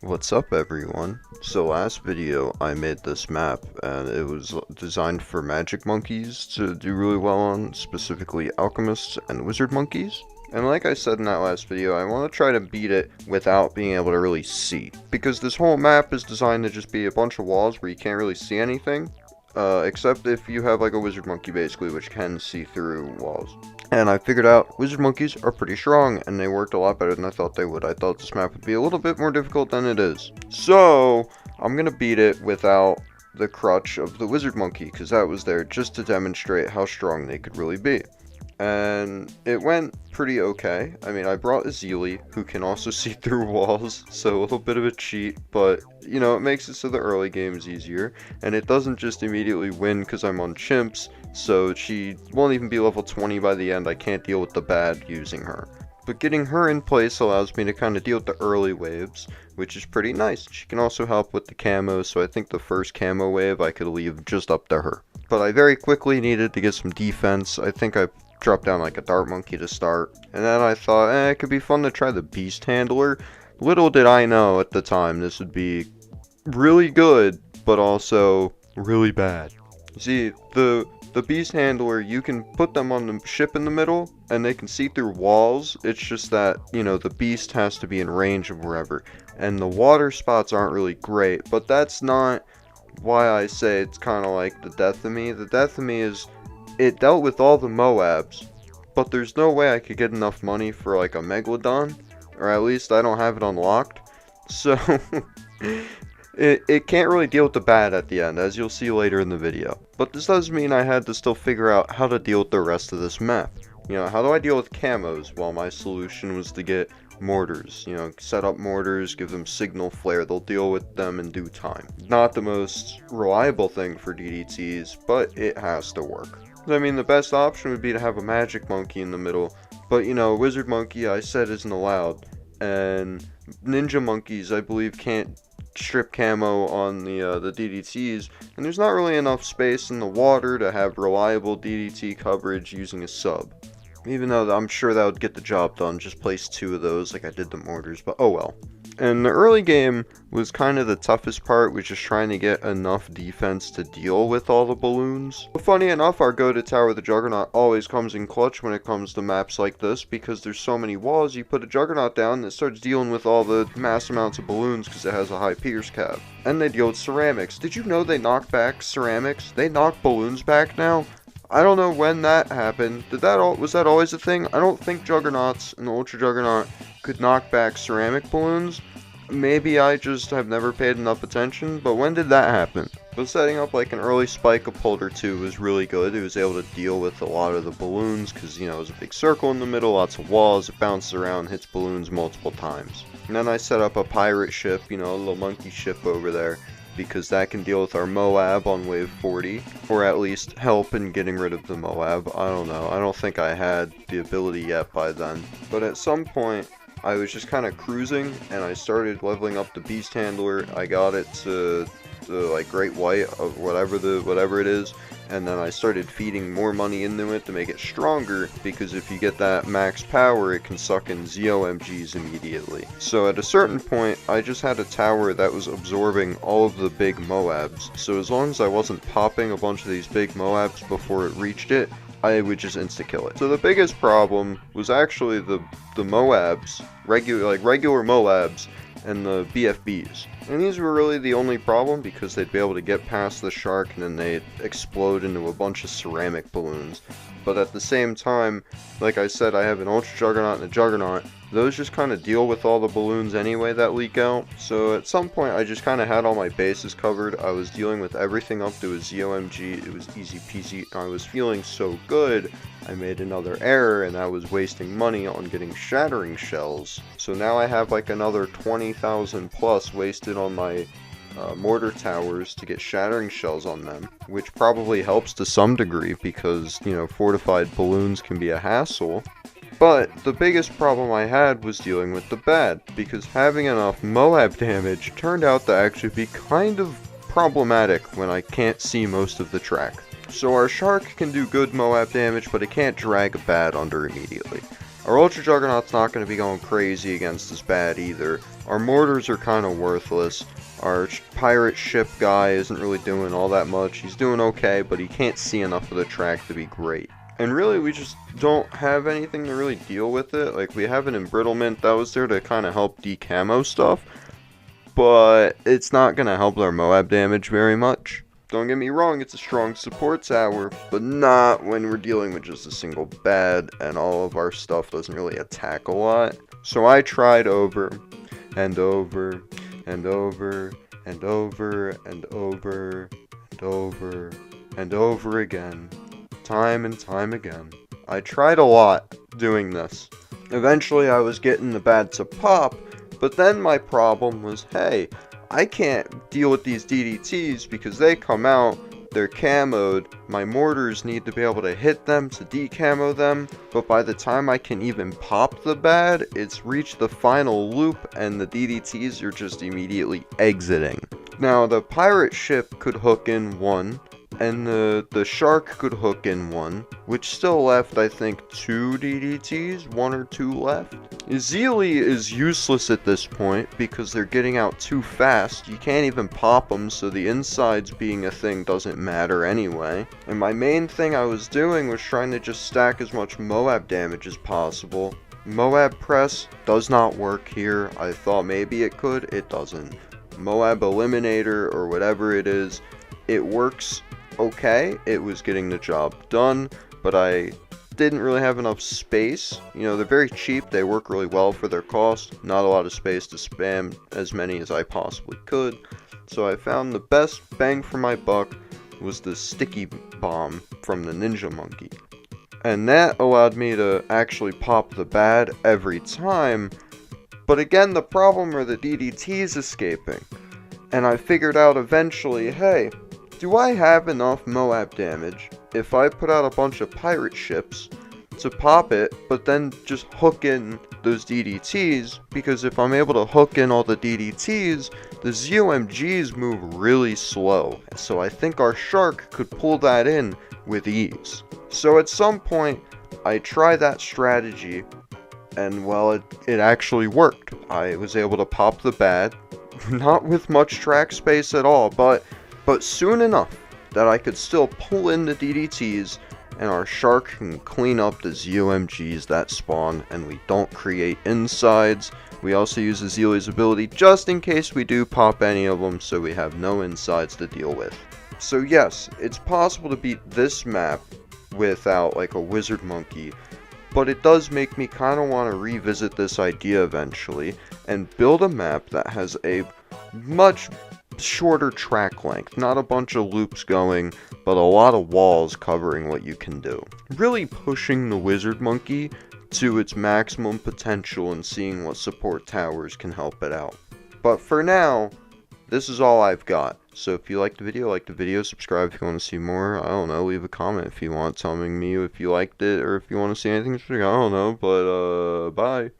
What's up everyone? So last video I made this map and it was designed for magic monkeys to do really well on, specifically alchemists and wizard monkeys. And like I said in that last video, I want to try to beat it without being able to really see. Because this whole map is designed to just be a bunch of walls where you can't really see anything. Except if you have like a wizard monkey basically, which can see through walls. And I figured out wizard monkeys are pretty strong, and they worked a lot better than I thought they would. I thought this map would be a little bit more difficult than it is. So, I'm gonna beat it without the crutch of the wizard monkey, because that was there just to demonstrate how strong they could really be. And it went pretty okay. I mean, I brought a Zeely, who can also see through walls, so a little bit of a cheat, but, you know, it makes it so the early game is easier, and it doesn't just immediately win because I'm on chimps, so she won't even be level 20 by the end. I can't deal with the bad using her. But getting her in place allows me to kind of deal with the early waves, which is pretty nice. She can also help with the camo, so I think the first camo wave I could leave just up to her. But I very quickly needed to get some defense. I think I dropped down like a dart monkey to start, and then I thought, it could be fun to try the beast handler. Little did I know at the time this would be really good, but also really bad. See, the beast handler, you can put them on the ship in the middle, and they can see through walls. It's just that, you know, the beast has to be in range of wherever, and the water spots aren't really great, but that's not why I say it's kind of like the death of me. The death of me is, it dealt with all the Moabs, but there's no way I could get enough money for like a Megalodon, or at least I don't have it unlocked, so it can't really deal with the bad at the end, as you'll see later in the video. But this does mean I had to still figure out how to deal with the rest of this map. You know, how do I deal with camos? Well, my solution was to get mortars. You know, set up mortars, give them signal flare, they'll deal with them in due time. Not the most reliable thing for DDTs, but it has to work. I mean, the best option would be to have a magic monkey in the middle, but you know, a wizard monkey I said isn't allowed, and ninja monkeys I believe can't strip camo on the DDTs, and there's not really enough space in the water to have reliable DDT coverage using a sub. Even though I'm sure that would get the job done, just place 2 of those like I did the mortars, but oh well. And the early game was kind of the toughest part, was just trying to get enough defense to deal with all the balloons. But funny enough, our go-to tower, the Juggernaut, always comes in clutch when it comes to maps like this, because there's so many walls. You put a Juggernaut down and it starts dealing with all the mass amounts of balloons because it has a high Pierce cap. And they deal with ceramics. Did you know they knock back ceramics? They knock balloons back now? I don't know when that happened. Was that always a thing? I don't think Juggernauts and the Ultra Juggernaut could knock back ceramic balloons. Maybe I just have never paid enough attention, but when did that happen? But setting up like an early spike upholder too was really good. It was able to deal with a lot of the balloons because, you know, it was a big circle in the middle, lots of walls, it bounces around, hits balloons multiple times. And then I set up a pirate ship, you know, a little monkey ship over there, because that can deal with our Moab on wave 40, or at least help in getting rid of the Moab. I don't know, I don't think I had the ability yet by then. But at some point, I was just kind of cruising, and I started leveling up the Beast Handler. I got it to like Great White, of whatever it is, and then I started feeding more money into it to make it stronger, because if you get that max power, it can suck in ZOMGs immediately. So at a certain point, I just had a tower that was absorbing all of the big Moabs, so as long as I wasn't popping a bunch of these big Moabs before it reached it, I would just insta-kill it. So the biggest problem was actually the Moabs, regular Moabs, and the BFBs. And these were really the only problem, because they'd be able to get past the shark and then they'd explode into a bunch of ceramic balloons. But at the same time, like I said, I have an Ultra Juggernaut and a Juggernaut. Those just kind of deal with all the balloons anyway that leak out. So at some point I just kind of had all my bases covered. I was dealing with everything up to a ZOMG. It was easy peasy. I was feeling so good. I made another error, and I was wasting money on getting shattering shells. So now I have like another 20,000 plus wasted on my mortar towers to get shattering shells on them, which probably helps to some degree because, you know, fortified balloons can be a hassle. But the biggest problem I had was dealing with the bad, because having enough Moab damage turned out to actually be kind of problematic when I can't see most of the track. So our shark can do good Moab damage, but it can't drag a bad under immediately. Our Ultra Juggernaut's not going to be going crazy against this bad either. Our mortars are kind of worthless. Our pirate ship guy isn't really doing all that much. He's doing okay, but he can't see enough of the track to be great. And really, we just don't have anything to really deal with it. Like, we have an embrittlement that was there to kind of help decamo stuff, but it's not going to help our Moab damage very much. Don't get me wrong, it's a strong support tower, but not when we're dealing with just a single bad and all of our stuff doesn't really attack a lot. So I tried over and over and over and over and over and over and over again, time and time again. I tried a lot doing this. Eventually I was getting the bad to pop, but then my problem was, hey, I can't deal with these DDTs because they come out, they're camoed, my mortars need to be able to hit them to decamo them, but by the time I can even pop the bad, it's reached the final loop and the DDTs are just immediately exiting. Now, the pirate ship could hook in one, and the shark could hook in one, which still left, I think, 2 DDTs, 1 or 2 left. Zeely is useless at this point because they're getting out too fast. You can't even pop them, so the insides being a thing doesn't matter anyway. And my main thing I was doing was trying to just stack as much Moab damage as possible. Moab press does not work here. I thought maybe it could, it doesn't. Moab eliminator or whatever it is, it works okay, it was getting the job done, but I didn't really have enough space. You know, they're very cheap, they work really well for their cost, not a lot of space to spam as many as I possibly could, so I found the best bang for my buck was the sticky bomb from the Ninja Monkey. And that allowed me to actually pop the bad every time, but again the problem are the DDTs escaping. And I figured out eventually, hey, do I have enough Moab damage if I put out a bunch of pirate ships to pop it, but then just hook in those DDTs? Because if I'm able to hook in all the DDTs, the ZOMGs move really slow. So I think our shark could pull that in with ease. So at some point, I tried that strategy, and well, it actually worked. I was able to pop the bad, not with much track space at all, but soon enough that I could still pull in the DDTs and our shark can clean up the ZOMGs that spawn and we don't create insides. We also use the Zeely's ability just in case we do pop any of them so we have no insides to deal with. So yes, it's possible to beat this map without like a wizard monkey, but it does make me kind of want to revisit this idea eventually and build a map that has a much shorter track length, not a bunch of loops going, but a lot of walls covering what you can do. Really pushing the wizard monkey to its maximum potential and seeing what support towers can help it out. But for now, this is all I've got. So if you liked the video, subscribe if you want to see more. I don't know, leave a comment if you want telling me if you liked it or if you want to see anything. I don't know, but bye.